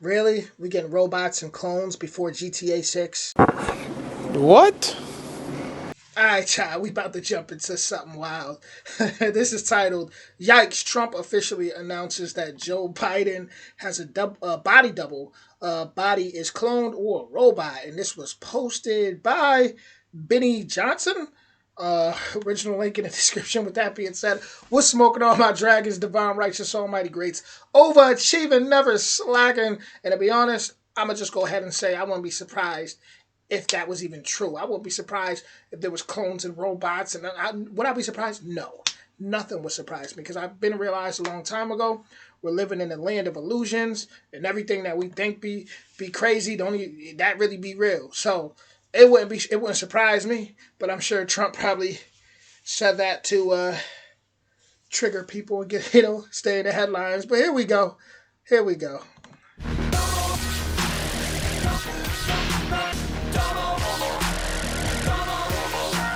Really? We getting robots and clones before GTA 6? What? Alright, child, we about to jump into something wild. This is titled "Yikes! Trump officially announces that Joe Biden has a body double. Body is cloned or a robot." And this was posted by Benny Johnson. Original link in the description. With that being said, what's smoking all my dragons, divine, righteous, almighty greats, overachieving, never slacking. And to be honest, I'm gonna just go ahead and say I wouldn't be surprised if that was even true. I wouldn't be surprised if there was clones and robots. And would I be surprised? No, nothing would surprise me because I've been realized a long time ago. We're living in a land of illusions, and everything that we think be crazy don't even, that really be real. So it wouldn't surprise me. But I'm sure Trump probably said that to trigger people and get stay in the headlines. But here we go. Here we go.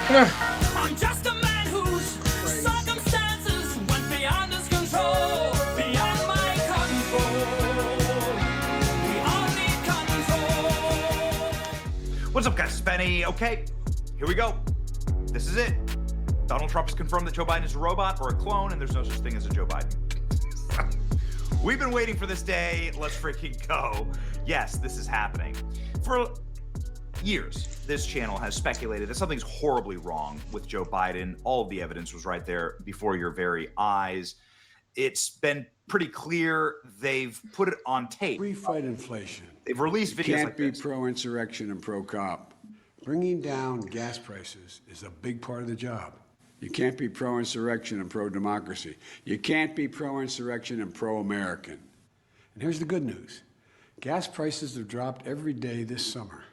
I'm just a man whose circumstances went beyond his control, beyond my control. We all need control. What's up, guys? It's Benny. Okay, here we go. This is it. Donald Trump has confirmed that Joe Biden is a robot or a clone, and there's no such thing as a Joe Biden. We've been waiting for this day. Let's freaking go. Yes, this is happening. For years, this channel has speculated that something's horribly wrong with Joe Biden. All of the evidence was right there before your very eyes. It's been pretty clear. They've put it on tape. We fight inflation. They've released videos Can't like be this. pro-insurrection and pro-cop. Bringing down gas prices is a big part of the job. You can't be pro-insurrection and pro-democracy. You can't be pro-insurrection and pro-American. And here's the good news. Gas prices have dropped every day this summer.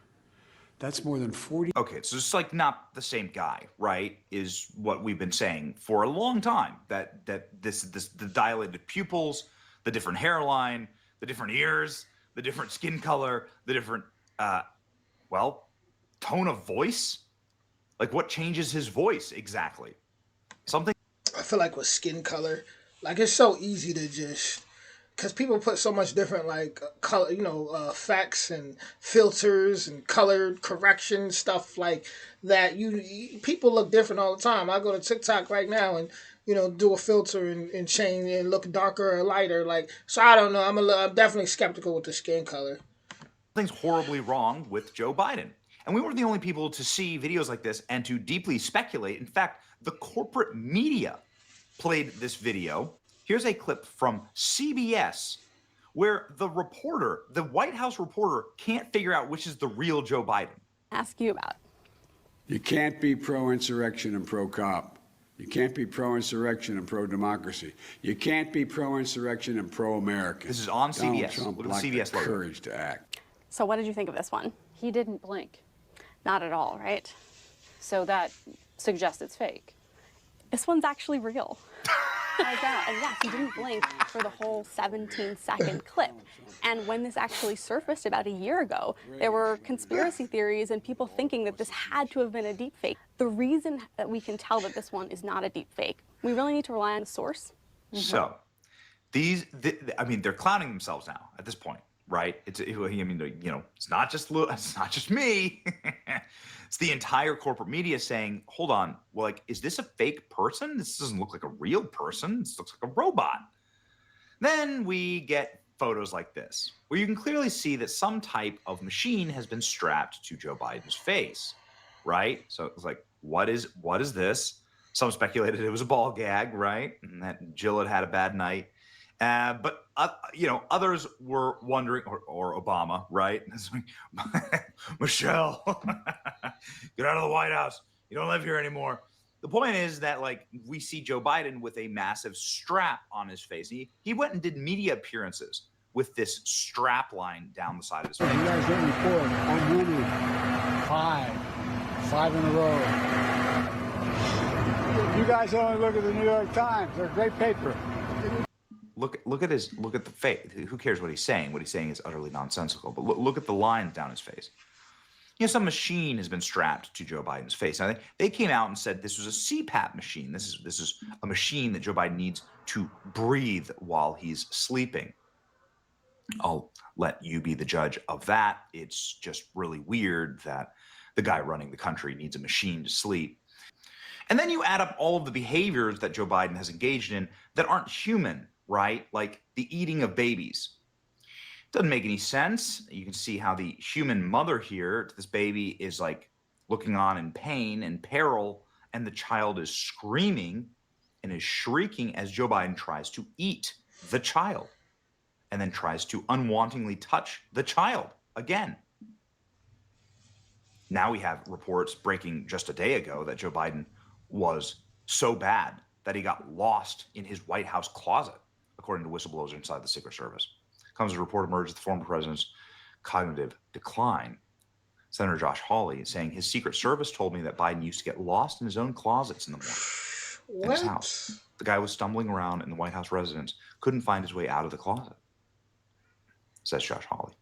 That's more than 40. Okay, so it's like not the same guy, right? Is what we've been saying for a long time. That the dilated pupils, the different hairline, the different ears, the different skin color, the different tone of voice. Like what changes his voice exactly? Something. I feel like with skin color, like it's so easy to just because people put so much different like color, effects and filters and color correction stuff like that. People look different all the time. I go to TikTok right now and do a filter and change and look darker or lighter. Like so, I don't know. I'm definitely skeptical with the skin color. Something's horribly wrong with Joe Biden. And we weren't the only people to see videos like this and to deeply speculate. In fact, the corporate media played this video. Here's a clip from CBS where the White House reporter can't figure out which is the real Joe Biden. Ask you about. You can't be pro-insurrection and pro-cop. You can't be pro-insurrection and pro-democracy. You can't be pro-insurrection and pro-American. This is on Donald CBS. Trump Look at lacked the CBS the logo. courage to act. So what did you think of this one? He didn't blink. Not at all, right? So that suggests it's fake. This one's actually real. Like that. And yes, he didn't blink for the whole 17-second clip. And when this actually surfaced about a year ago, there were conspiracy theories and people thinking that this had to have been a deep fake. The reason that we can tell that this one is not a deep fake, we really need to rely on the source. So they're clowning themselves now at this point, right? It's not just me. It's the entire corporate media saying, hold on, well, like, is this a fake person? This doesn't look like a real person. This looks like a robot. Then we get photos like this, where you can clearly see that some type of machine has been strapped to Joe Biden's face, right? So it's like, what is this? Some speculated it was a ball gag, right? And that Jill had a bad night. But others were wondering, or Obama, right? Michelle, get out of the White House. You don't live here anymore. The point is that, like, we see Joe Biden with a massive strap on his face. He went and did media appearances with this strap line down the side of his face. You guys didn't record. I'm winning. Five in a row. You guys only look at the New York Times. They're a great paper. Look at the face. Who cares what he's saying? What he's saying is utterly nonsensical. But look at the lines down his face. Some machine has been strapped to Joe Biden's face. Now they came out and said this was a CPAP machine. This is a machine that Joe Biden needs to breathe while he's sleeping. I'll let you be the judge of that. It's just really weird that the guy running the country needs a machine to sleep. And then you add up all of the behaviors that Joe Biden has engaged in that aren't human, right? Like the eating of babies. Doesn't make any sense. You can see how the human mother here to this baby is like looking on in pain and peril, and the child is screaming and is shrieking as Joe Biden tries to eat the child and then tries to unwantingly touch the child again. Now we have reports breaking just a day ago that Joe Biden was so bad that he got lost in his White House closet, according to whistleblowers inside the Secret Service. Comes as a report emerged of the former president's cognitive decline. Senator Josh Hawley saying his Secret Service told me that Biden used to get lost in his own closets in the morning in his house. The guy was stumbling around in the White House residence, couldn't find his way out of the closet, says Josh Hawley.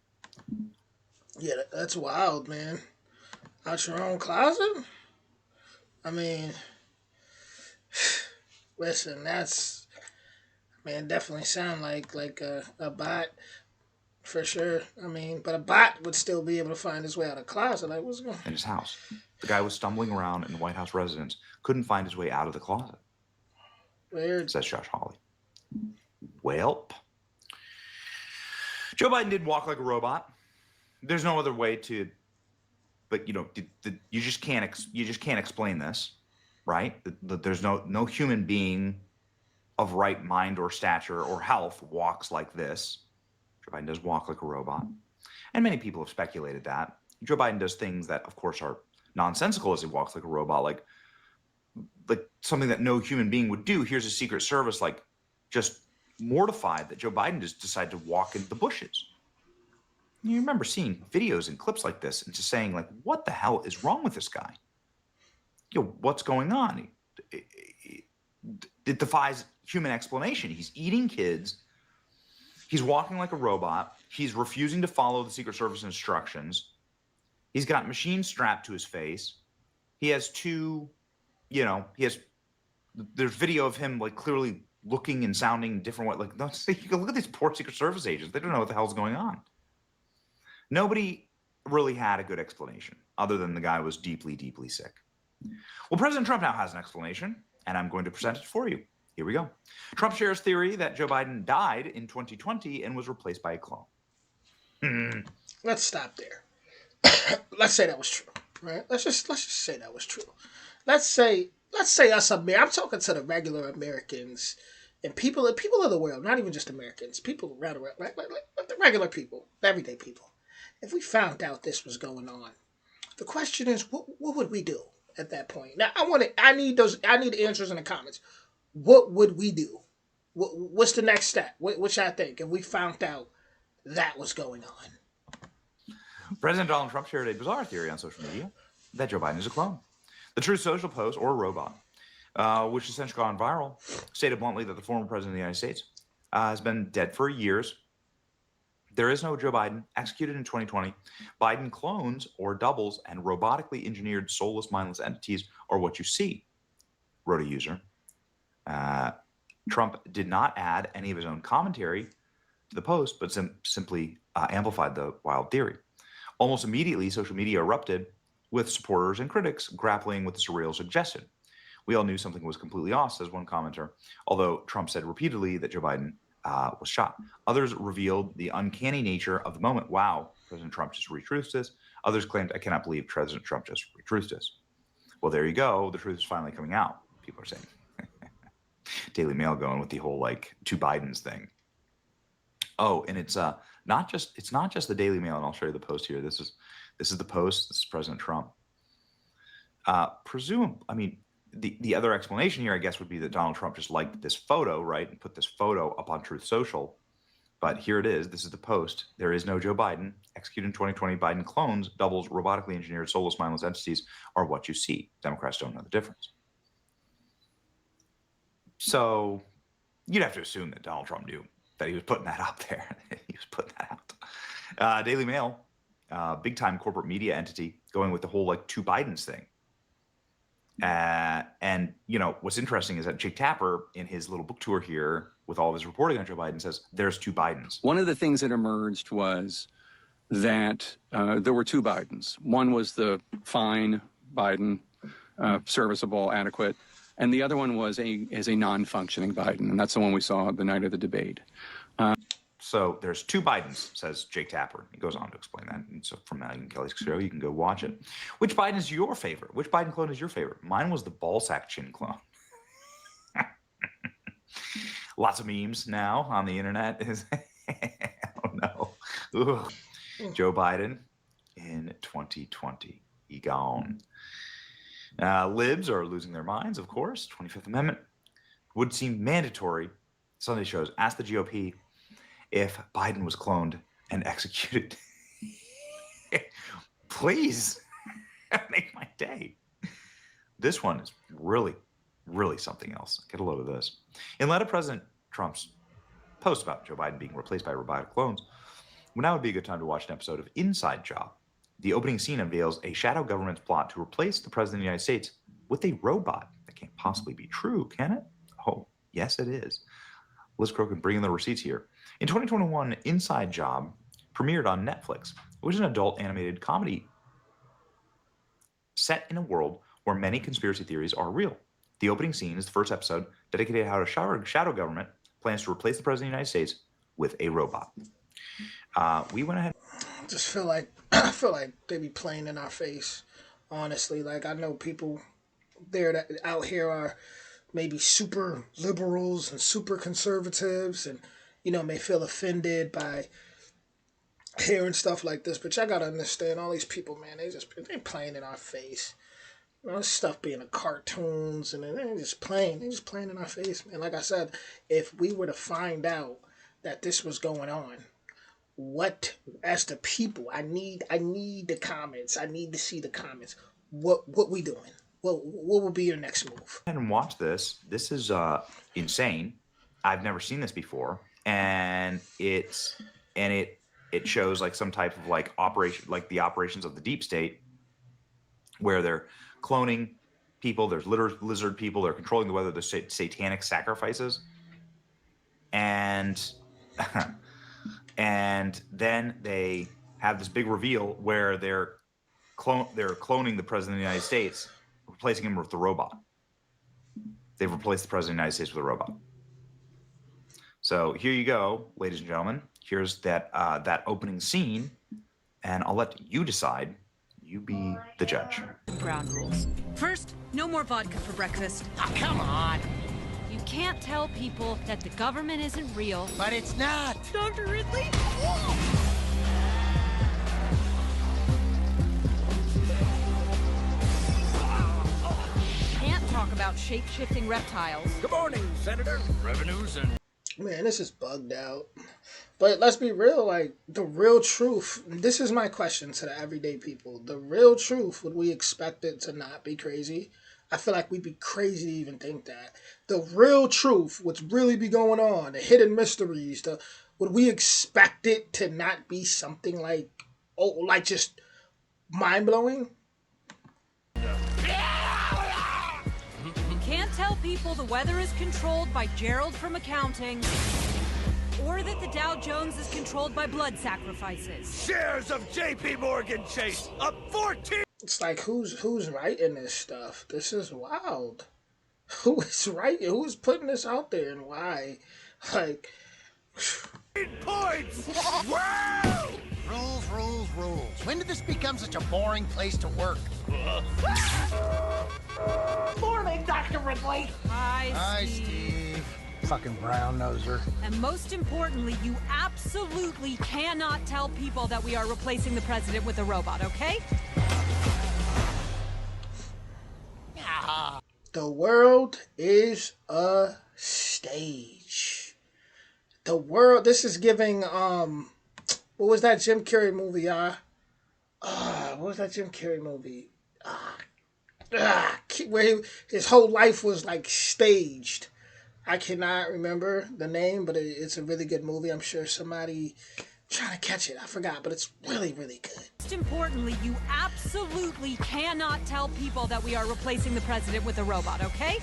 Yeah, that's wild, man. Out your own closet? I mean, listen, that's, man, definitely sound like a bot for sure. I mean, but a bot would still be able to find his way out of the closet. Like, what's going on? In his house. The guy was stumbling around in the White House residence, couldn't find his way out of the closet, Weird. says Josh Hawley. Welp. Joe Biden did walk like a robot. There's no other way to, but you know, you just can't explain this, right? There's no human being of right mind or stature or health walks like this. Joe Biden does walk like a robot, and many people have speculated that Joe Biden does things that, of course, are nonsensical as he walks like a robot, like something that no human being would do. Here's a Secret Service like just mortified that Joe Biden just decided to walk in the bushes. You remember seeing videos and clips like this and just saying, like, what the hell is wrong with this guy? You know, what's going on? It defies human explanation. He's eating kids. He's walking like a robot. He's refusing to follow the Secret Service instructions. He's got machines strapped to his face. He has there's video of him like clearly looking and sounding different way. Like, you can look at these poor Secret Service agents. They don't know what the hell's going on. Nobody really had a good explanation other than the guy was deeply, deeply sick. Well, President Trump now has an explanation, and I'm going to present it for you. Here we go. Trump shares theory that Joe Biden died in 2020 and was replaced by a clone. Let's stop there. Let's say that was true, right? Let's just say that was true. Let's say us I'm talking to the regular Americans and people of the world, not even just Americans, people around the world, like the regular people, everyday people. If we found out this was going on, the question is, what would we do at that point? Now, I need answers in the comments. What would we do? What's the next step? What y'all think if we found out that was going on? President Donald Trump shared a bizarre theory on social media that Joe Biden is a clone. The Truth Social post, or a robot, which has essentially gone viral, stated bluntly that the former president of the United States has been dead for years. There is no Joe Biden. Executed in 2020. Biden clones or doubles and robotically engineered soulless, mindless entities are what you see, wrote a user. Trump did not add any of his own commentary to the post, but simply amplified the wild theory. Almost immediately, social media erupted with supporters and critics grappling with the surreal suggestion. We all knew something was completely off, says one commenter, although Trump said repeatedly that Joe Biden was shot. Others revealed the uncanny nature of the moment. Wow, President Trump just retruthed this. Others claimed, I cannot believe President Trump just retruthed this. Well, there you go. The truth is finally coming out, people are saying. Daily Mail going with the whole like two Bidens thing. Oh, and it's not just the Daily Mail, and I'll show you the post here. This is the post. This is President Trump. The other explanation here, I guess, would be that Donald Trump just liked this photo, right, and put this photo up on Truth Social. But here it is. This is the post. There is no Joe Biden. Executed in 2020, Biden clones, doubles, robotically engineered, soulless, mindless entities are what you see. Democrats don't know the difference. So you'd have to assume that Donald Trump knew that he was putting that out there. He was putting that out. Daily Mail, big-time corporate media entity, going with the whole like two Bidens thing. And what's interesting is that Jake Tapper, in his little book tour here with all of his reporting on Joe Biden, says there's two Bidens. One of the things that emerged was that there were two Bidens. One was the fine Biden, serviceable, adequate, and the other one was a non-functioning Biden, and that's the one we saw the night of the debate. So there's two Bidens, says Jake Tapper. He goes on to explain that. And so from Megyn Kelly's show, you can go watch it. Which Biden is your favorite? Which Biden clone is your favorite? Mine was the ballsack chin clone. Lots of memes now on the internet. Oh no. Ugh. Joe Biden in 2020. He gone. Libs are losing their minds, of course. 25th Amendment would seem mandatory. Sunday shows ask the GOP if Biden was cloned and executed. Please make my day. This one is really, really something else. Get a load of this. In light of President Trump's post about Joe Biden being replaced by robotic clones, now would be a good time to watch an episode of Inside Job. The opening scene unveils a shadow government's plot to replace the President of the United States with a robot. That can't possibly be true, can it? Oh, yes, it is. Liz Crokin bringing the receipts here. In 2021, Inside Job premiered on Netflix. It was an adult animated comedy set in a world where many conspiracy theories are real. The opening scene is the first episode dedicated to how a shadow government plans to replace the President of the United States with a robot. We went ahead. I feel like they be playing in our face. Honestly, like I know people there that out here are maybe super liberals and super conservatives, and may feel offended by hearing stuff like this. But y'all gotta understand, all these people, man, they playing in our face. This stuff being in cartoons, and they're just playing. They're just playing in our face, man. Like I said, if we were to find out that this was going on, what, as the people, I need the comments. I need to see the comments. What we doing? What will be your next move? And watch this. This is insane. I've never seen this before, and it shows like some type of like operation, like the operations of the deep state, where they're cloning people. There's lizard people. They're controlling the weather. There's satanic sacrifices, and and then they have this big reveal where they're cloning the President of the United States, replacing him with the robot. They've replaced the President of the United States with a robot. So here you go, ladies and gentlemen. Here's that opening scene, and I'll let you decide. You be the judge. Ground rules. First, no more vodka for breakfast. Oh, come on. You can't tell people that the government isn't real. But it's not. Dr. Ridley? Can't talk about shape-shifting reptiles. Good morning, Senator. Revenues and... Man, this is bugged out. But let's be real, like, the real truth, this is my question to the everyday people. The real truth, would we expect it to not be crazy? I feel like we'd be crazy to even think that. The real truth, what's really be going on, the hidden mysteries, would we expect it to not be something like, just mind-blowing? Can't tell people the weather is controlled by Gerald from accounting, or that the Dow Jones is controlled by blood sacrifices. Shares of J.P. Morgan Chase up 14. It's like, who's writing this stuff? This is wild. Who is writing? Who is putting this out there, and why? Like, points. Wow! Rules. When did this become such a boring place to work? Morning, Dr. Ridley. Hi, Steve. Fucking brown noser. And most importantly, you absolutely cannot tell people that we are replacing the president with a robot, okay? the world is a stage. The world. This is giving what was that Jim Carrey movie? What was that Jim Carrey movie? Where his whole life was like staged. I cannot remember the name, but it's a really good movie. I'm sure somebody trying to catch it. I forgot, but it's really, really good. Most importantly, you absolutely cannot tell people that we are replacing the president with a robot, okay?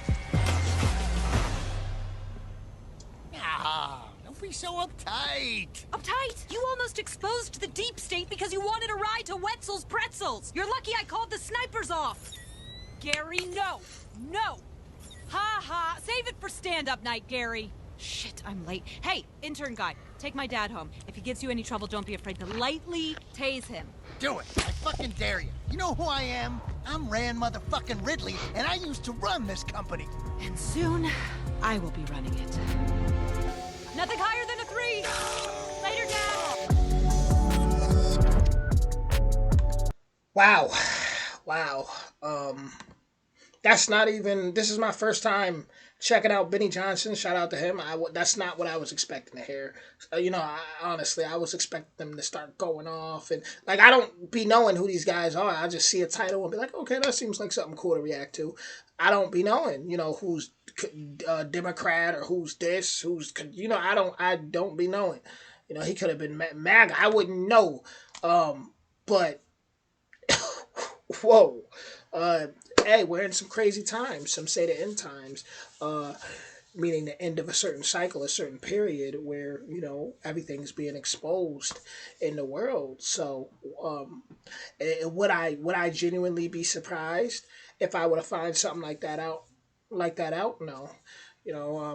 Ah, don't be so uptight. Uptight? You almost exposed the deep state because you wanted a ride to Wetzel's Pretzels. You're lucky I called the snipers off. Gary, no. No. Ha ha. Save it for stand-up night, Gary. Shit, I'm late. Hey, intern guy, take my dad home. If he gives you any trouble, don't be afraid to lightly tase him. Do it. I fucking dare you. You know who I am? I'm Rand motherfucking Ridley, and I used to run this company. And soon, I will be running it. Nothing higher than a 3. Later, Dad. Wow. Wow. That's not even. This is my first time checking out Benny Johnson. Shout out to him. That's not what I was expecting to hear. Honestly, I was expecting them to start going off and like I don't be knowing who these guys are. I just see a title and be like, okay, that seems like something cool to react to. I don't be knowing, who's Democrat or who's this, who's I don't be knowing. He could have been MAGA. I wouldn't know. But whoa. Hey, we're in some crazy times. Some say the end times, meaning the end of a certain cycle, a certain period where everything's being exposed in the world. So, would I genuinely be surprised if I were to find something like that out? No.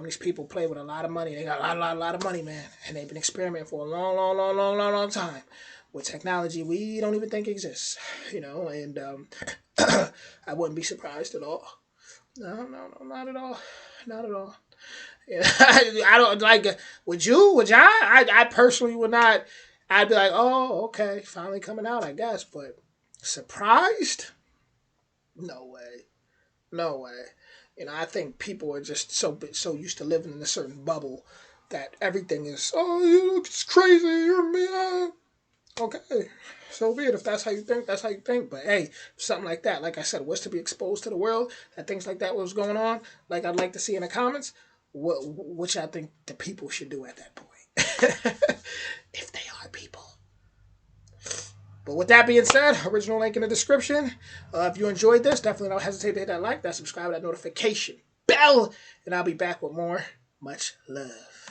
These people play with a lot of money. They got a lot of money, man, and they've been experimenting for a long time with technology we don't even think exists. And I wouldn't be surprised at all. No, not at all. Not at all. Yeah, I don't like. Would you? Would y'all? I personally would not. I'd be like, oh, okay, finally coming out, I guess. But surprised? No way. No way. I think people are just so used to living in a certain bubble that everything is, it's crazy. You're me. Okay, so be it. If that's how you think, that's how you think. But hey, something like that, like I said, was to be exposed to the world, that things like that was going on, like I'd like to see in the comments, which I think the people should do at that point. If they are people. But with that being said, original link in the description. If you enjoyed this, definitely don't hesitate to hit that like, that subscribe, that notification bell, and I'll be back with more. Much love.